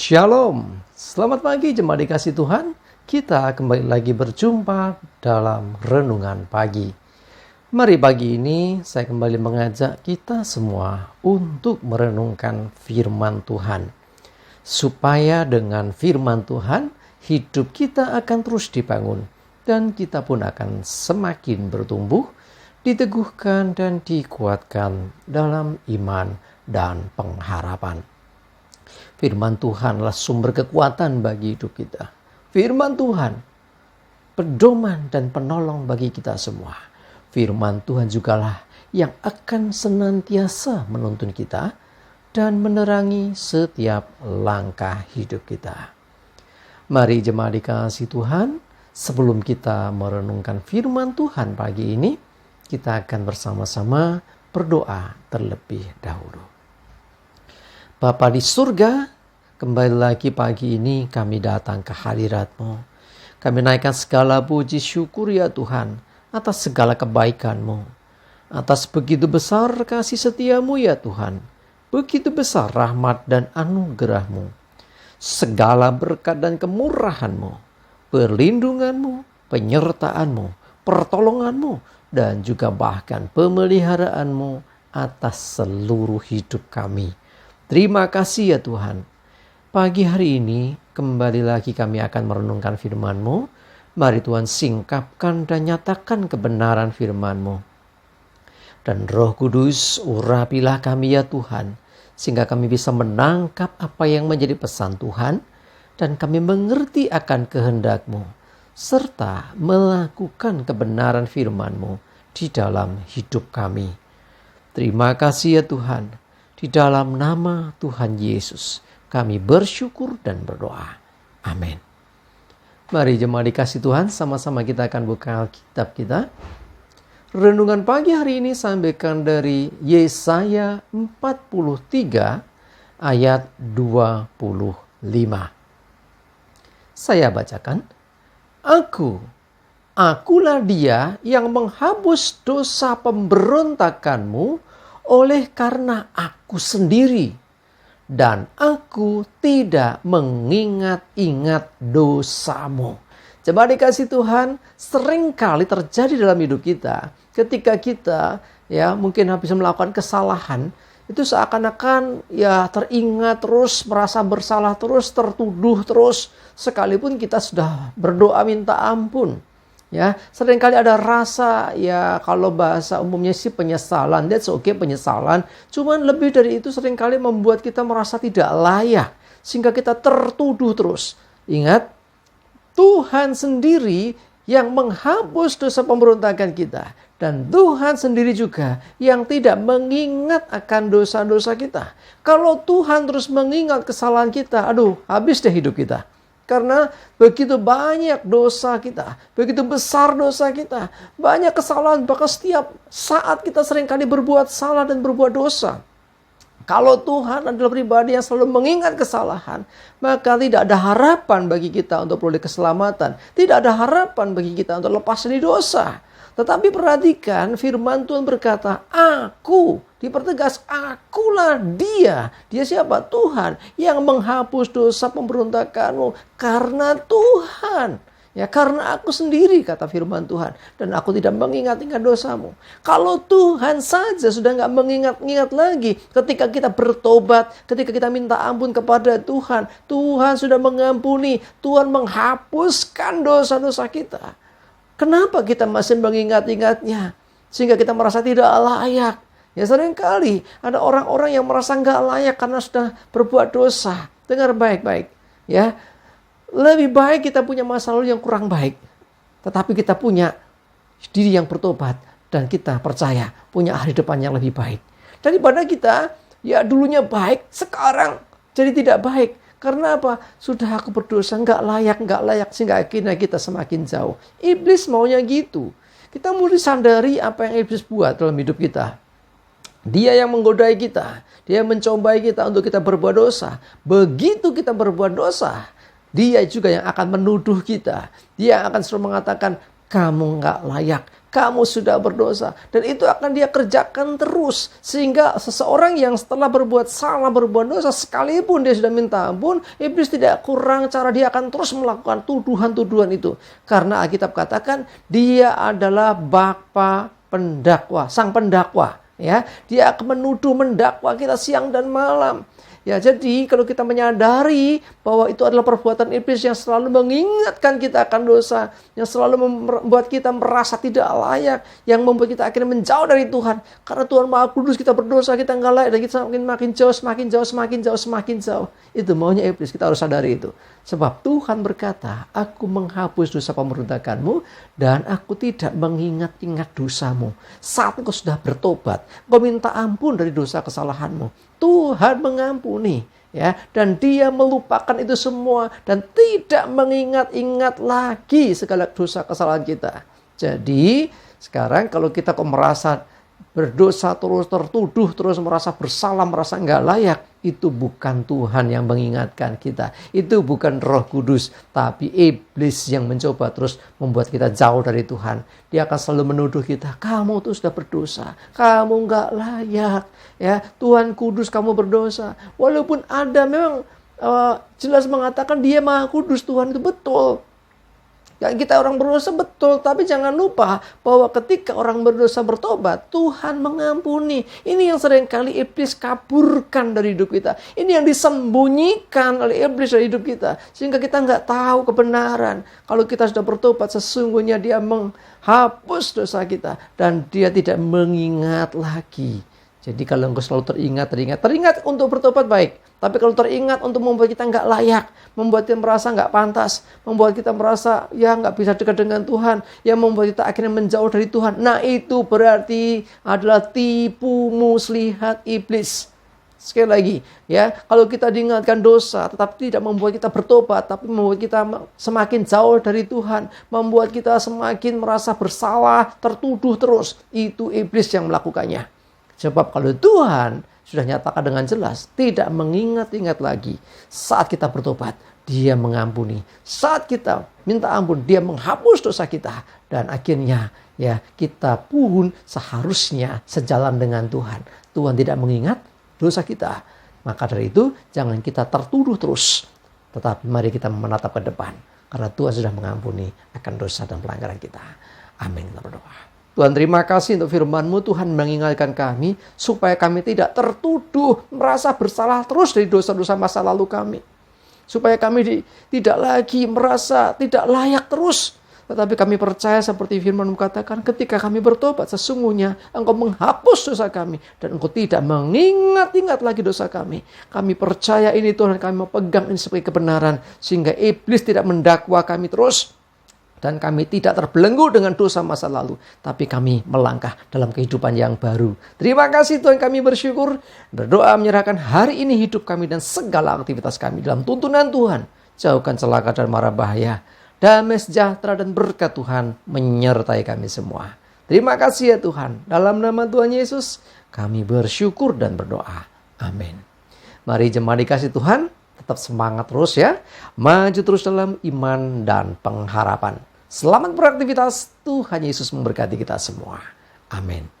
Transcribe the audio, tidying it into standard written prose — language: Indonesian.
Shalom, selamat pagi jemaat dikasih Tuhan. Kita kembali lagi berjumpa dalam renungan pagi. Mari pagi ini saya kembali mengajak kita semua untuk merenungkan firman Tuhan. Supaya dengan firman Tuhan hidup kita akan terus dibangun dan kita pun akan semakin bertumbuh, diteguhkan dan dikuatkan dalam iman dan pengharapan. Firman Tuhanlah sumber kekuatan bagi hidup kita. Firman Tuhan, pedoman dan penolong bagi kita semua. Firman Tuhan jugalah yang akan senantiasa menuntun kita dan menerangi setiap langkah hidup kita. Mari jemaat dikasih Tuhan, sebelum kita merenungkan firman Tuhan pagi ini, kita akan bersama-sama berdoa terlebih dahulu. Bapa di surga, kembali lagi pagi ini kami datang ke hadirat-Mu. Kami naikkan segala puji syukur ya Tuhan atas segala kebaikan-Mu. Atas begitu besar kasih setia-Mu ya Tuhan. Begitu besar rahmat dan anugerah-Mu. Segala berkat dan kemurahan-Mu, perlindungan-Mu, penyertaan-Mu, pertolongan-Mu, dan juga bahkan pemeliharaan-Mu atas seluruh hidup kami. Terima kasih ya Tuhan. Pagi hari ini kembali lagi kami akan merenungkan firman-Mu. Mari Tuhan singkapkan dan nyatakan kebenaran firman-Mu. Dan Roh Kudus urapilah kami ya Tuhan. Sehingga kami bisa menangkap apa yang menjadi pesan Tuhan. Dan kami mengerti akan kehendak-Mu. Serta melakukan kebenaran firman-Mu di dalam hidup kami. Terima kasih ya Tuhan. Di dalam nama Tuhan Yesus, kami bersyukur dan berdoa. Amin. Mari jemaat dikasih Tuhan, sama-sama kita akan buka Alkitab kita. Renungan pagi hari ini sampaikan dari Yesaya 43 ayat 25. Saya bacakan. Akulah dia yang menghapus dosa pemberontakanmu oleh karena aku sendiri. Dan aku tidak mengingat-ingat dosamu. Jemaat dikasih Tuhan, seringkali terjadi dalam hidup kita. Ketika kita mungkin habis melakukan kesalahan, itu seakan-akan teringat terus, merasa bersalah terus, tertuduh terus. Sekalipun kita sudah berdoa minta ampun. Seringkali ada rasa kalau bahasa umumnya sih penyesalan. That's okay, penyesalan. Cuman lebih dari itu seringkali membuat kita merasa tidak layak. Sehingga kita tertuduh terus. Ingat, Tuhan sendiri yang menghapus dosa pemberontakan kita. Dan Tuhan sendiri juga yang tidak mengingat akan dosa-dosa kita. Kalau Tuhan terus mengingat kesalahan kita, habis deh hidup kita. Karena begitu banyak dosa kita, begitu besar dosa kita, banyak kesalahan, bahkan setiap saat kita seringkali berbuat salah dan berbuat dosa. Kalau Tuhan adalah pribadi yang selalu mengingat kesalahan, maka tidak ada harapan bagi kita untuk peroleh keselamatan. Tidak ada harapan bagi kita untuk lepas dari dosa. Tetapi perhatikan firman Tuhan berkata, dipertegas, akulah dia. Dia siapa? Tuhan yang menghapus dosa pemberontakanmu. Karena Tuhan. Karena aku sendiri, kata firman Tuhan. Dan aku tidak mengingat-ingat dosamu. Kalau Tuhan saja sudah gak mengingat-ingat lagi. Ketika kita bertobat, ketika kita minta ampun kepada Tuhan. Tuhan sudah mengampuni. Tuhan menghapuskan dosa-dosa kita. Kenapa kita masih mengingat-ingatnya? Sehingga kita merasa tidak layak. Seringkali ada orang-orang yang merasa gak layak karena sudah berbuat dosa. Dengar baik-baik. Lebih baik kita punya masa lalu yang kurang baik. Tetapi kita punya diri yang bertobat. Dan kita percaya punya hari depan yang lebih baik. Daripada kita dulunya baik, sekarang jadi tidak baik. Karena apa? Sudah aku berdosa, nggak layak. Sehingga akhirnya kita semakin jauh. Iblis maunya gitu. Kita mesti sadari apa yang iblis buat dalam hidup kita. Dia yang menggodai kita. Dia yang mencobai kita untuk kita berbuat dosa. Begitu kita berbuat dosa, dia juga yang akan menuduh kita. Dia akan selalu mengatakan, kamu nggak layak, kamu sudah berdosa. Dan itu akan dia kerjakan terus. Sehingga seseorang yang setelah berbuat salah, berbuat dosa, sekalipun dia sudah minta ampun, iblis tidak kurang cara dia akan terus melakukan tuduhan-tuduhan itu. Karena Alkitab katakan dia adalah bapa pendakwa, sang pendakwa. Ya, dia akan menuduh, mendakwa kita siang dan malam. Ya, jadi kalau kita menyadari bahwa itu adalah perbuatan iblis yang selalu mengingatkan kita akan dosa, yang selalu membuat kita merasa tidak layak, yang membuat kita akhirnya menjauh dari Tuhan. Karena Tuhan Maha Kudus, kita berdosa, kita enggak layak, dan kita makin jauh, semakin jauh. Itu maunya iblis, kita harus sadari itu. Sebab Tuhan berkata, aku menghapus dosa pemberontakanmu dan aku tidak mengingat-ingat dosamu. Saat engkau sudah bertobat, engkau minta ampun dari dosa kesalahanmu, Tuhan mengampuni, ya, dan dia melupakan itu semua dan tidak mengingat-ingat lagi segala dosa kesalahan kita. Jadi sekarang kalau kita kok merasa berdosa terus, tertuduh terus, merasa bersalah, merasa enggak layak, itu bukan Tuhan yang mengingatkan kita. Itu bukan Roh Kudus, tapi iblis yang mencoba terus membuat kita jauh dari Tuhan. Dia akan selalu menuduh kita, kamu tuh sudah berdosa, kamu enggak layak, ya, Tuhan kudus, kamu berdosa. Walaupun ada memang jelas mengatakan dia Maha Kudus, Tuhan itu betul. Ya, kita orang berdosa betul, tapi jangan lupa bahwa ketika orang berdosa bertobat, Tuhan mengampuni. Ini yang seringkali iblis kaburkan dari hidup kita. Ini yang disembunyikan oleh iblis dari hidup kita. Sehingga kita nggak tahu kebenaran. Kalau kita sudah bertobat, sesungguhnya dia menghapus dosa kita. Dan dia tidak mengingat lagi. Jadi kalau engkau selalu teringat untuk bertobat baik. Tapi kalau teringat untuk membuat kita nggak layak, membuat kita merasa nggak pantas, membuat kita merasa ya nggak bisa dekat dengan Tuhan, yang membuat kita akhirnya menjauh dari Tuhan. Nah, itu berarti adalah tipu muslihat iblis. Sekali lagi, ya, kalau kita diingatkan dosa, tetapi tidak membuat kita bertobat, tapi membuat kita semakin jauh dari Tuhan, membuat kita semakin merasa bersalah, tertuduh terus, itu iblis yang melakukannya. Sebab kalau Tuhan sudah nyatakan dengan jelas, tidak mengingat-ingat lagi. Saat kita bertobat, dia mengampuni. Saat kita minta ampun, dia menghapus dosa kita. Dan akhirnya ya kita pun seharusnya sejalan dengan Tuhan. Tuhan tidak mengingat dosa kita. Maka dari itu, jangan kita tertuduh terus. Tetapi mari kita menatap ke depan. Karena Tuhan sudah mengampuni akan dosa dan pelanggaran kita. Amin. Kita berdoa. Tuhan, terima kasih untuk firman-Mu. Tuhan mengingatkan kami supaya kami tidak tertuduh merasa bersalah terus dari dosa-dosa masa lalu kami. Supaya kami tidak lagi merasa tidak layak terus. Tetapi kami percaya seperti firman-Mu katakan, ketika kami bertobat, sesungguhnya Engkau menghapus dosa kami. Dan Engkau tidak mengingat-ingat lagi dosa kami. Kami percaya ini Tuhan, kami memegang ini sebagai kebenaran. Sehingga iblis tidak mendakwa kami terus. Dan kami tidak terbelenggu dengan dosa masa lalu. Tapi kami melangkah dalam kehidupan yang baru. Terima kasih Tuhan, kami bersyukur. Berdoa menyerahkan hari ini hidup kami dan segala aktivitas kami dalam tuntunan Tuhan. Jauhkan celaka dan mara bahaya. Damai sejahtera dan berkat Tuhan menyertai kami semua. Terima kasih ya Tuhan. Dalam nama Tuhan Yesus kami bersyukur dan berdoa. Amin. Mari jemaat dikasih Tuhan, tetap semangat terus ya. Maju terus dalam iman dan pengharapan. Selamat beraktivitas, Tuhan Yesus memberkati kita semua. Amin.